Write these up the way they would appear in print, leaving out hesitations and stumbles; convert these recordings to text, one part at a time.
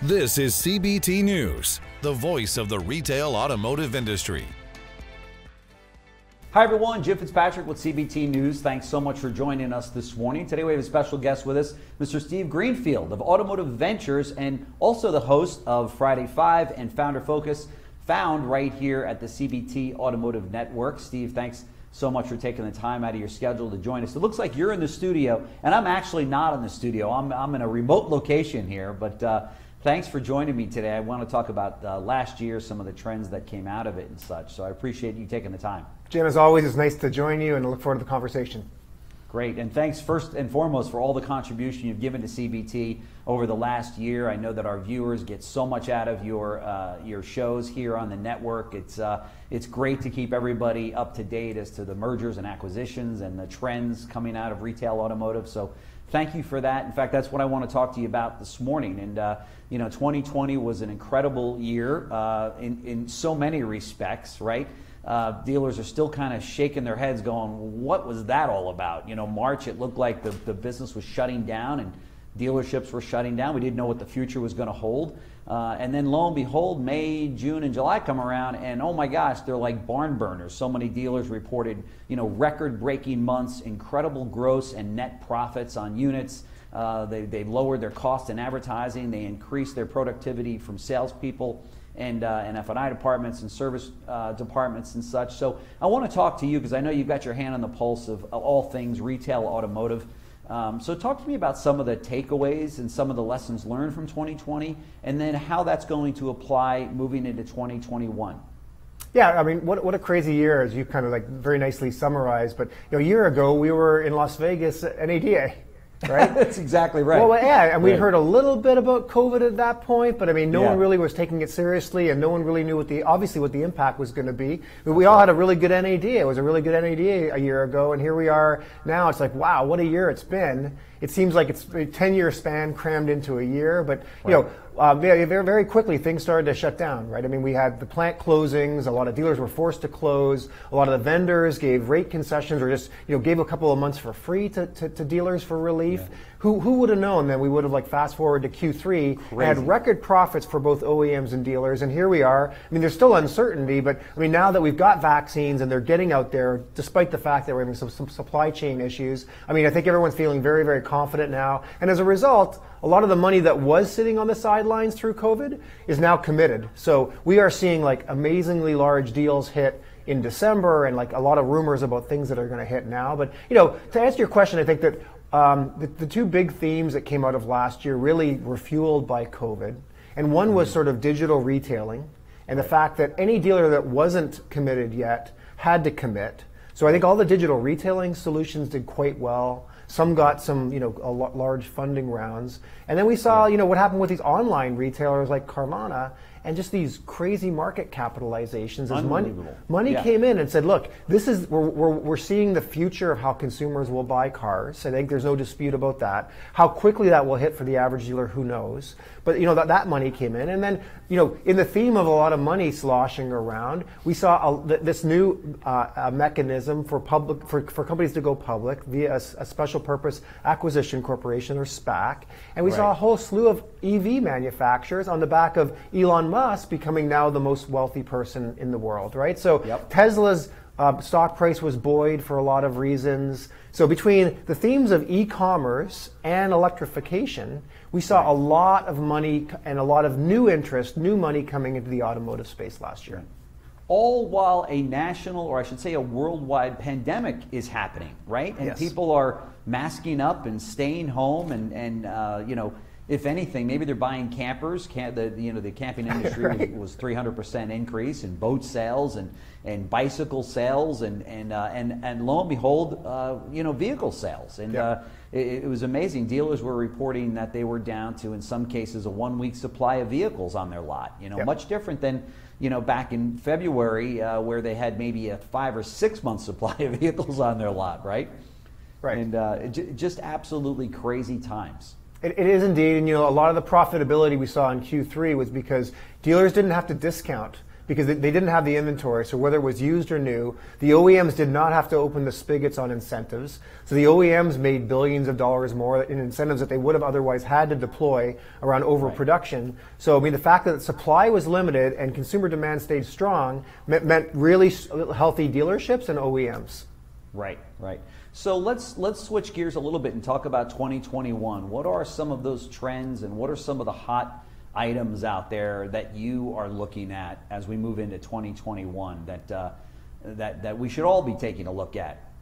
This is CBT News, the voice of the retail automotive industry. Hi everyone, Jim Fitzpatrick with CBT News. Thanks so much for joining us this morning. Today we have a special guest with us, Mr. Steve Greenfield of Automotive Ventures and also the host of Friday 5 and Founder Focus, found right here at the CBT Automotive Network. Steve, thanks so much for taking the time out of your schedule to join us. It looks like you're in the studio, and I'm actually not in the studio. I'm in a remote location here, but thanks for joining me today. I want to talk about last year, some of the trends that came out of it and such. So I appreciate you taking the time. Jim, as always, it's nice to join you and I look forward to the conversation. Great, and thanks first and foremost for all the contribution you've given to CBT over the last year. I know that our viewers get so much out of your shows here on the network. It's great to keep everybody up to date as to the mergers and acquisitions and the trends coming out of retail automotive. So thank you for that. In fact, that's what I want to talk to you about this morning. And 2020 was an incredible year in so many respects, right? Dealers are still kind of shaking their heads going, what was that all about? March, it looked like the business was shutting down and dealerships were shutting down. We didn't know what the future was going to hold. And then lo and behold, May, June, and July come around and oh my gosh, they're like barn burners. So many dealers reported, record-breaking months, incredible gross and net profits on units. They lowered their cost in advertising. They increased their productivity from salespeople and F&I departments and service departments and such. So I want to talk to you because I know you've got your hand on the pulse of all things retail automotive. So talk to me about some of the takeaways and some of the lessons learned from 2020 and then how that's going to apply moving into 2021. Yeah, I mean, what a crazy year, as you kind of very nicely summarized. But a year ago, we were in Las Vegas at NADA. Right? That's exactly right. Well, yeah, and we heard a little bit about COVID at that point, but I mean, no one really was taking it seriously, and no one really knew what the impact was going to be. But we all had a really good NADA. It was a really good NADA a year ago, and here we are now. It's like, wow, what a year it's been. It seems like it's a 10-year span crammed into a year, but very, very quickly things started to shut down, right? I mean, we had the plant closings. A lot of dealers were forced to close. A lot of the vendors gave rate concessions or just gave a couple of months for free to dealers for relief. Yeah. Who would have known that we would have fast forward to Q3 and had record profits for both OEMs and dealers, and here we are. I mean, there's still uncertainty, but I mean, now that we've got vaccines and they're getting out there, despite the fact that we're having some supply chain issues, I mean, I think everyone's feeling very, very confident now, and as a result, a lot of the money that was sitting on the sidelines through COVID is now committed. So we are seeing amazingly large deals hit in December and a lot of rumors about things that are going to hit now. But to answer your question, I think that the two big themes that came out of last year really were fueled by COVID. And one was sort of digital retailing and the fact that any dealer that wasn't committed yet had to commit. So I think all the digital retailing solutions did quite well. Some got some, large funding rounds. And then we saw, what happened with these online retailers like Carvana and just these crazy market capitalizations as money came in and said, look, we're seeing the future of how consumers will buy cars. I think there's no dispute about that. How quickly that will hit for the average dealer, who knows? But that money came in, and then in the theme of a lot of money sloshing around, we saw this new mechanism for companies to go public via a special purpose acquisition corporation, or SPAC, and we saw a whole slew of EV manufacturers on the back of Elon Musk becoming now the most wealthy person in the world, right? So Tesla's stock price was buoyed for a lot of reasons. So between the themes of e-commerce and electrification, we saw a lot of money and a lot of new interest, new money coming into the automotive space last year. All while a national, or I should say a worldwide pandemic is happening, right? And people are masking up and staying home and if anything, maybe they're buying campers. The camping industry was 300% increase in boat sales and bicycle sales and lo and behold, vehicle sales. And it was amazing. Dealers were reporting that they were down to, in some cases, a 1-week supply of vehicles on their lot. Much different than back in February where they had maybe a 5 or 6 month supply of vehicles on their lot, right? Right. And just absolutely crazy times. It is indeed, and a lot of the profitability we saw in Q3 was because dealers didn't have to discount because they didn't have the inventory. So whether it was used or new, the OEMs did not have to open the spigots on incentives. So the OEMs made billions of dollars more in incentives that they would have otherwise had to deploy around overproduction. So I mean, the fact that supply was limited and consumer demand stayed strong meant really healthy dealerships and OEMs. Right, right. So let's switch gears a little bit and talk about 2021. What are some of those trends and what are some of the hot items out there that you are looking at as we move into 2021 that we should all be taking a look at?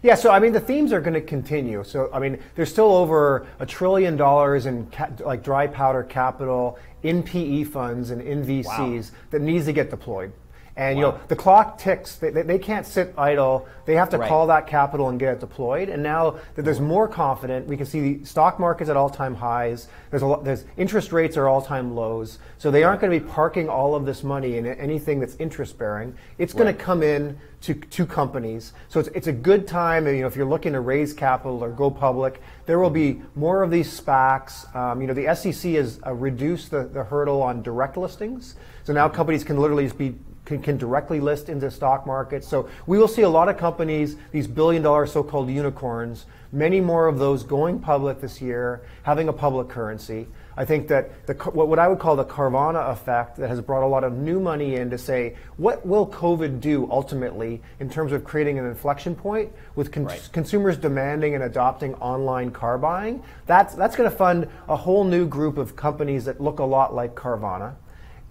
Yeah, so I mean the themes are going to continue. So I mean there's still over $1 trillion in like dry powder capital in PE funds and in VCs that needs to get deployed. And you know the clock ticks. They can't sit idle. They have to call that capital and get it deployed. And now that there's more confident, we can see the stock market's at all-time highs. There's interest rates are all-time lows. So they aren't going to be parking all of this money in anything that's interest-bearing. It's going to come in to companies. So it's a good time. You know, if you're looking to raise capital or go public, there will be more of these SPACs. You know, the SEC has reduced the hurdle on direct listings. So now companies can literally just can directly list into stock markets. So we will see a lot of companies, these billion-dollar so-called unicorns, many more of those going public this year, having a public currency. I think that what I would call the Carvana effect that has brought a lot of new money in to say, what will COVID do ultimately in terms of creating an inflection point with consumers demanding and adopting online car buying? That's going to fund a whole new group of companies that look a lot like Carvana.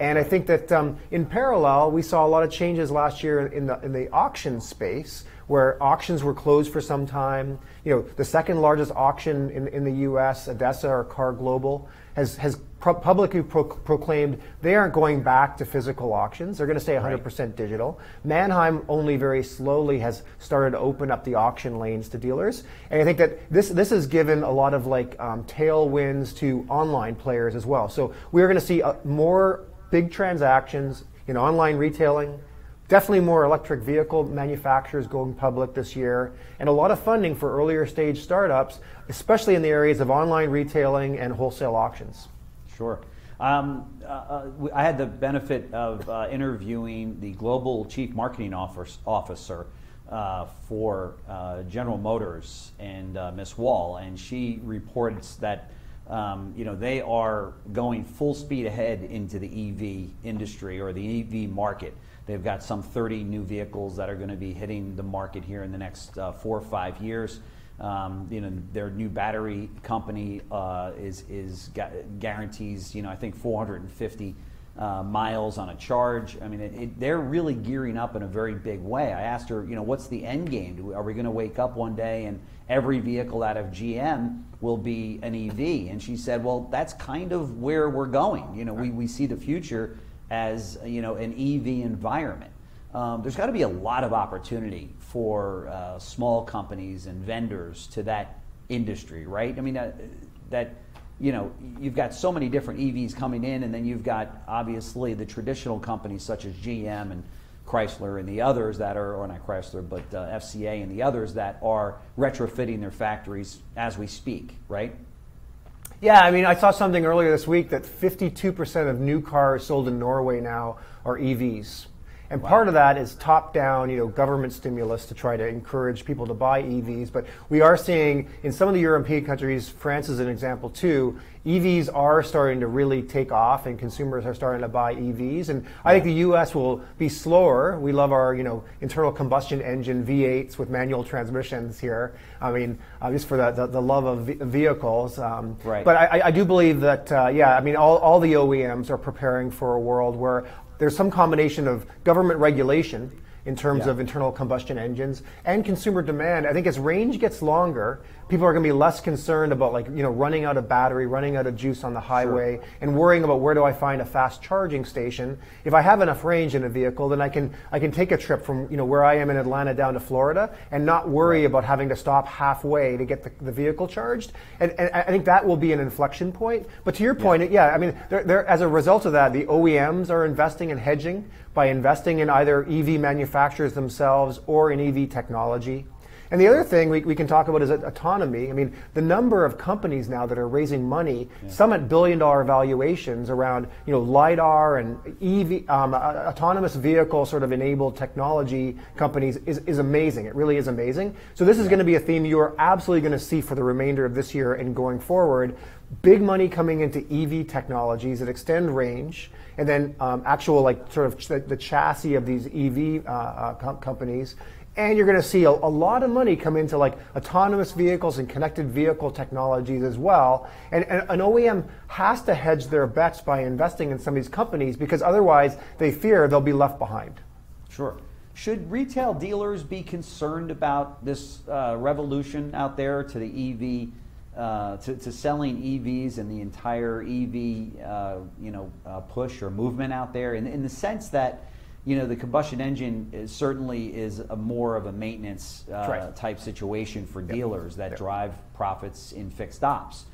And I think that in parallel, we saw a lot of changes last year in the auction space, where auctions were closed for some time. You know, the second largest auction in the U.S., ADESA or Car Global, has publicly proclaimed they aren't going back to physical auctions. They're going to stay 100% digital. Manheim only very slowly has started to open up the auction lanes to dealers. And I think that this has given a lot of tailwinds to online players as well. So we're going to see more big transactions in online retailing, definitely more electric vehicle manufacturers going public this year, and a lot of funding for earlier stage startups, especially in the areas of online retailing and wholesale auctions. Sure. I had the benefit of interviewing the global chief marketing officer for General Motors and Ms. Wall, and she reports that they are going full speed ahead into the EV industry or the EV market. They've got some 30 new vehicles that are going to be hitting the market here in the next 4 or 5 years. Their new battery company guarantees, I think 450 miles on a charge. I mean, they're really gearing up in a very big way. I asked her, what's the end game? Are we going to wake up one day and every vehicle out of GM will be an EV? And she said, well, that's kind of where we're going. We see the future as, an EV environment. There's got to be a lot of opportunity for small companies and vendors to that industry, right? I mean, you've got so many different EVs coming in, and then you've got obviously the traditional companies such as GM and Chrysler and the others that are, or not Chrysler, but FCA and the others that are retrofitting their factories as we speak, right? Yeah, I mean, I saw something earlier this week that 52% of new cars sold in Norway now are EVs. And part of that is top-down, government stimulus to try to encourage people to buy EVs. But we are seeing in some of the European countries, France is an example too, EVs are starting to really take off and consumers are starting to buy EVs. And I think the U.S. will be slower. We love our, internal combustion engine V8s with manual transmissions here. I mean, just for the love of vehicles. But I do believe that, all the OEMs are preparing for a world where there's some combination of government regulation in terms of internal combustion engines and consumer demand. I think as range gets longer, people are going to be less concerned about running out of battery, running out of juice on the highway, and worrying about where do I find a fast charging station. If I have enough range in a vehicle, then I can take a trip from where I am in Atlanta down to Florida and not worry about having to stop halfway to get the vehicle charged. And I think that will be an inflection point. But to your point, they're, as a result of that, the OEMs are investing in hedging by investing in either EV manufacturers themselves or in EV technology. And the other thing we can talk about is autonomy. I mean, the number of companies now that are raising money, some at billion-dollar valuations around, LiDAR and EV, autonomous vehicle sort of enabled technology companies is amazing. It really is amazing. So this is going to be a theme you are absolutely going to see for the remainder of this year and going forward. Big money coming into EV technologies that extend range, and then actual the chassis of these EV companies. And you're going to see a lot of money come into autonomous vehicles and connected vehicle technologies as well. And an OEM has to hedge their bets by investing in some of these companies, because otherwise they fear they'll be left behind. Sure. Should retail dealers be concerned about this revolution out there to the EV, to selling EVs and the entire EV push or movement out there, in the sense that the combustion engine certainly is more of a maintenance type situation for dealers that drive profits in fixed ops,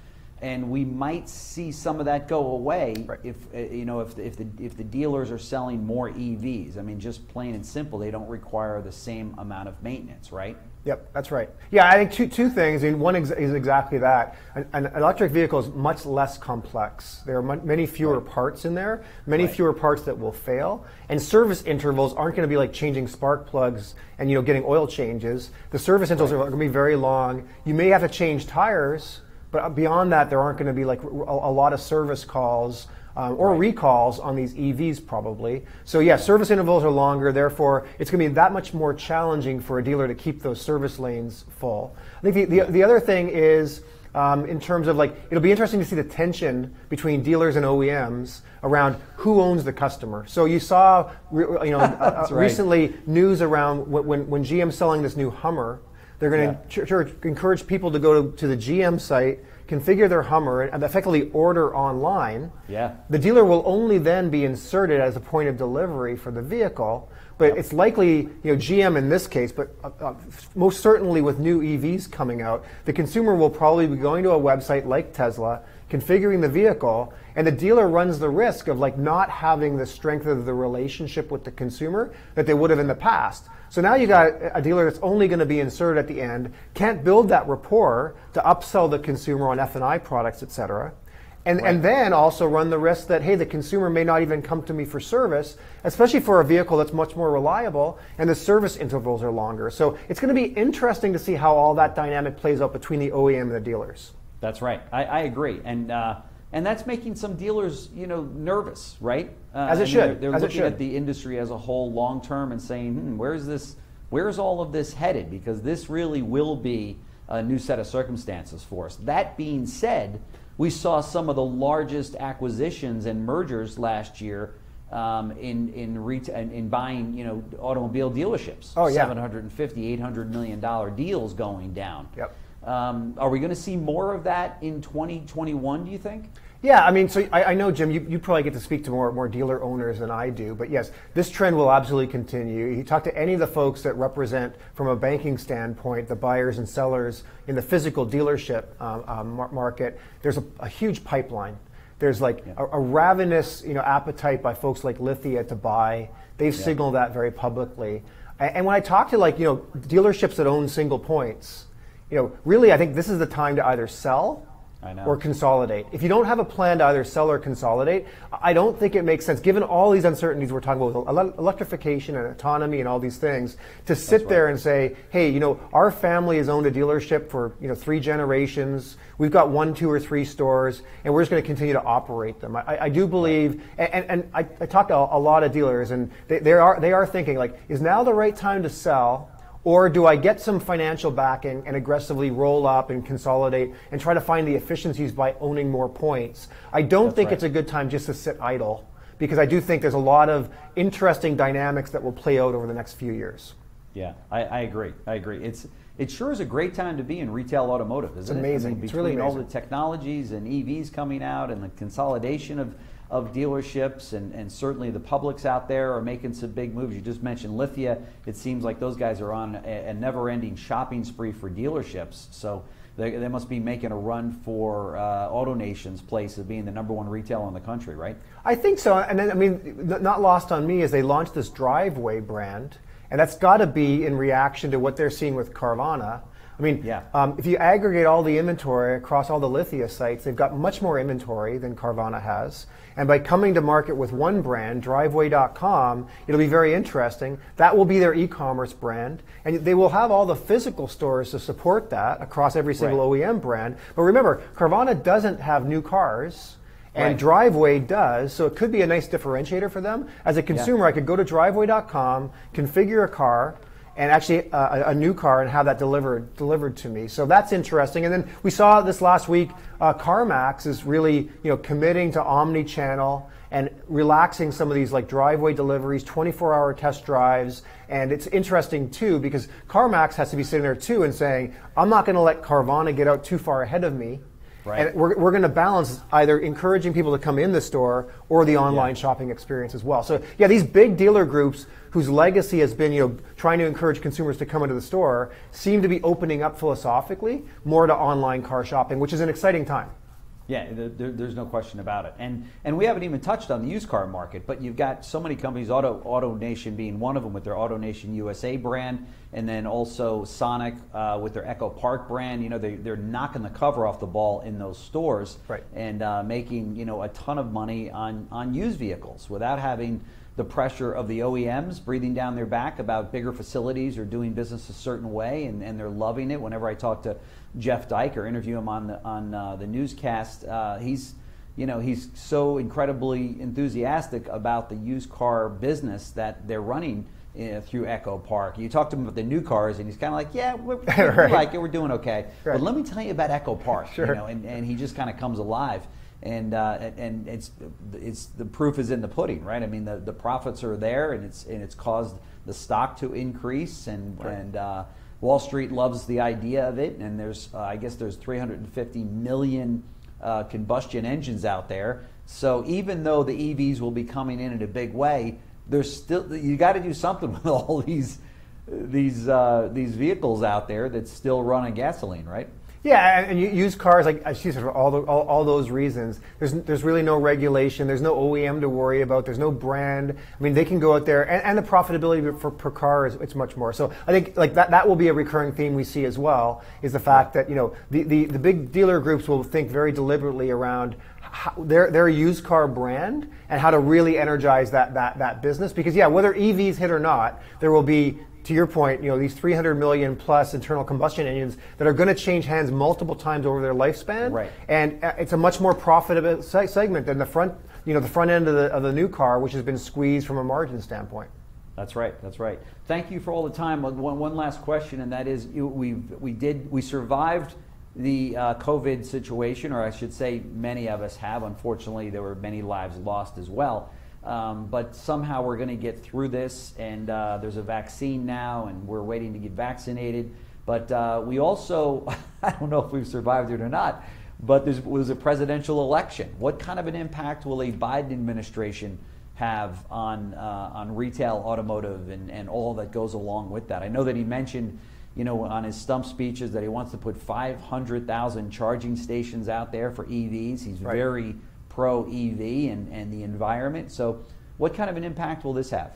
and we might see some of that go away if the dealers are selling more EVs. I mean, just plain and simple, they don't require the same amount of maintenance, right? Yep, that's right. Yeah, I think two things. I mean, one is exactly that. An electric vehicle is much less complex. There are many fewer parts in there, many fewer parts that will fail, and service intervals aren't going to be like changing spark plugs and getting oil changes. The service intervals are going to be very long. You may have to change tires, but beyond that, there aren't going to be a lot of service calls or recalls on these EVs probably. So yeah, service intervals are longer, therefore it's going to be that much more challenging for a dealer to keep those service lanes full. I think the other thing is, in terms of it'll be interesting to see the tension between dealers and OEMs around who owns the customer. So you saw recently news around when GM's selling this new Hummer, they're going to encourage people to go to the GM site, configure their Hummer, and effectively order online. Yeah. The dealer will only then be inserted as a point of delivery for the vehicle, but it's likely, GM in this case, but most certainly with new EVs coming out, the consumer will probably be going to a website like Tesla, configuring the vehicle, and the dealer runs the risk of not having the strength of the relationship with the consumer that they would have in the past. So now you got a dealer that's only going to be inserted at the end, can't build that rapport to upsell the consumer on F&I products, et cetera. And then also run the risk that, hey, the consumer may not even come to me for service, especially for a vehicle that's much more reliable, and the service intervals are longer. So it's going to be interesting to see how all that dynamic plays out between the OEM and the dealers. That's right. I agree. And that's making some dealers, nervous, right? As it should. They're looking at the industry as a whole long term and saying, where's all of this headed? Because this really will be a new set of circumstances for us. That being said, we saw some of the largest acquisitions and mergers last year in buying, automobile dealerships. Oh yeah, $750, $800 million deals going down. Yep. Are we going to see more of that in 2021? Do you think? Yeah, I mean, so I know, Jim, you probably get to speak to more dealer owners than I do, but yes, this trend will absolutely continue. You talk to any of the folks that represent, from a banking standpoint, the buyers and sellers in the physical dealership market, there's a huge pipeline. There's a ravenous appetite by folks like Lithia to buy. They've signaled that very publicly. And when I talk to dealerships that own single points, really I think this is the time to either sell or consolidate. If you don't have a plan to either sell or consolidate, I don't think it makes sense, given all these uncertainties we're talking about with electrification and autonomy and all these things, to sit there and say, hey, our family has owned a dealership for 3 generations. We've got 1, 2, or 3 stores, and we're just going to continue to operate them. I do believe, and I talk to a lot of dealers, and they are thinking is now the right time to sell? Or do I get some financial backing and aggressively roll up and consolidate and try to find the efficiencies by owning more points? I don't think it's a good time just to sit idle, because I do think there's a lot of interesting dynamics that will play out over the next few years. Yeah, I agree. It sure is a great time to be in retail automotive, isn't it? It's amazing. Between it's really amazing. All the technologies and EVs coming out and the consolidation of dealerships, and certainly the publics out there are making some big moves. You just mentioned Lithia. It seems like those guys are on a never-ending shopping spree for dealerships. So they must be making a run for AutoNation's place of being the #1 retailer in the country, right? I think so. And then, I mean, not lost on me is they launched this Driveway brand. And that's got to be in reaction to what they're seeing with Carvana. I mean, if you aggregate all the inventory across all the Lithia sites, they've got much more inventory than Carvana has. And by coming to market with one brand, driveway.com, it'll be very interesting. That will be their e-commerce brand. And they will have all the physical stores to support that across every single OEM brand. But remember, Carvana doesn't have new cars. And Driveway does, so it could be a nice differentiator for them. As a consumer, I could go to driveway.com, configure a car, and actually a new car, and have that delivered to me. So that's interesting. And then we saw this last week, CarMax is really committing to omni-channel and relaxing some of these like driveway deliveries, 24-hour test drives. And it's interesting too because CarMax has to be sitting there too and saying, I'm not going to let Carvana get out too far ahead of me. Right. And we're going to balance either encouraging people to come in the store or the online shopping experience as well. So yeah, these big dealer groups whose legacy has been trying to encourage consumers to come into the store seem to be opening up philosophically more to online car shopping, which is an exciting time. Yeah, there's no question about it. And we haven't even touched on the used car market, but you've got so many companies, AutoNation being one of them with their AutoNation USA brand, and then also Sonic with their Echo Park brand. They're knocking the cover off the ball in those stores and making a ton of money on used vehicles without having the pressure of the OEMs breathing down their back about bigger facilities or doing business a certain way, and they're loving it. Whenever I talk to Jeff Dyke or interview him on the newscast, he's so incredibly enthusiastic about the used car business that they're running through Echo Park. You talk to him about the new cars, and he's kind of like, "Yeah, we like it, we're doing okay." But let me tell you about Echo Park, and he just kind of comes alive. And it's the proof is in the pudding, right? I mean, the profits are there, and it's caused the stock to increase, and Wall Street loves the idea of it. And there's I guess there's 350 million combustion engines out there. So even though the EVs will be coming in a big way, there's still you got to do something with all these vehicles out there that still run on gasoline, right? Yeah, and used cars, like she said, for all those reasons, there's really no regulation. There's no OEM to worry about. There's no brand. I mean, they can go out there, and the profitability per car it's much more. So I think like that will be a recurring theme we see as well. Is the fact that the big dealer groups will think very deliberately around their used car brand and how to really energize that business. Because whether EVs hit or not, there will be, to your point, these 300 million plus internal combustion engines that are going to change hands multiple times over their lifespan. Right. And it's a much more profitable segment than the front end of the new car, which has been squeezed from a margin standpoint. That's right. That's right. Thank you for all the time. One last question, and that is, we survived the COVID situation, or I should say, many of us have. Unfortunately, there were many lives lost as well. But somehow we're going to get through this, and there's a vaccine now, and we're waiting to get vaccinated. But we also, I don't know if we've survived it or not, but there was a presidential election. What kind of an impact will a Biden administration have on retail automotive and all that goes along with that? I know that he mentioned, on his stump speeches that he wants to put 500,000 charging stations out there for EVs. He's very pro-EV and the environment. So what kind of an impact will this have?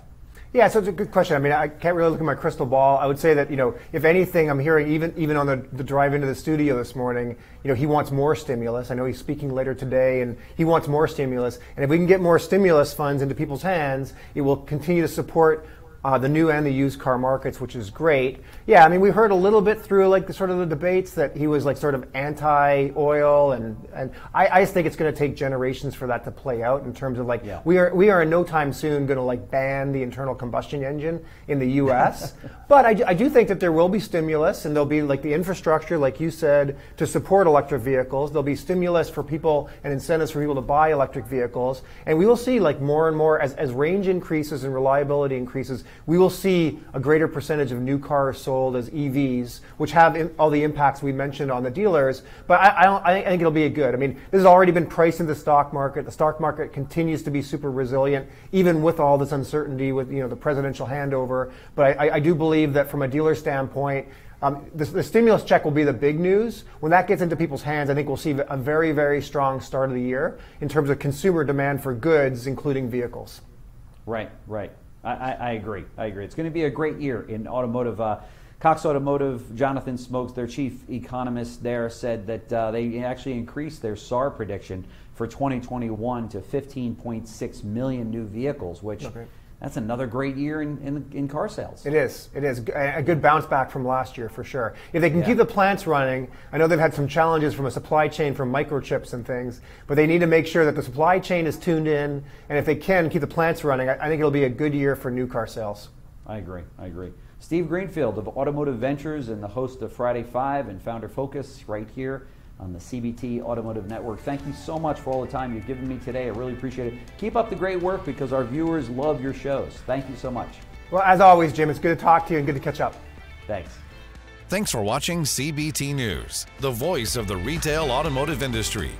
Yeah, so it's a good question. I mean, I can't really look at my crystal ball. I would say that, if anything, I'm hearing even on the drive into the studio this morning, he wants more stimulus. I know he's speaking later today, and he wants more stimulus. And if we can get more stimulus funds into people's hands, it will continue to support the new and the used car markets, which is great. Yeah, I mean, we heard a little bit through like the debates that he was like sort of anti-oil, and I just think it's going to take generations for that to play out in terms of like we are in no time soon going to like ban the internal combustion engine in the U.S. But I do think that there will be stimulus, and there'll be like the infrastructure, like you said, to support electric vehicles. There'll be stimulus for people and incentives for people to buy electric vehicles, and we will see like more and more as range increases and reliability increases. We will see a greater percentage of new cars sold as EVs, which have all the impacts we mentioned on the dealers. But I think it'll be good. I mean, this has already been priced in the stock market. The stock market continues to be super resilient, even with all this uncertainty with the presidential handover. But I do believe that from a dealer standpoint, the stimulus check will be the big news. When that gets into people's hands, I think we'll see a very, very strong start of the year in terms of consumer demand for goods, including vehicles. Right, right. I agree. I agree. It's going to be a great year in automotive. Cox Automotive, Jonathan Smokes, their chief economist there, said that they actually increased their SAR prediction for 2021 to 15.6 million new vehicles, which that's another great year in car sales. It is. It is a good bounce back from last year for sure. If they can keep the plants running, I know they've had some challenges from a supply chain from microchips and things, but they need to make sure that the supply chain is tuned in, and if they can keep the plants running, I think it'll be a good year for new car sales. I agree. Steve Greenfield of Automotive Ventures and the host of Friday 5 and Founder Focus right here on the CBT Automotive Network. Thank you so much for all the time you've given me today. I really appreciate it. Keep up the great work because our viewers love your shows. Thank you so much. Well, as always, Jim, it's good to talk to you and good to catch up. Thanks. Thanks for watching CBT News, the voice of the retail automotive industry.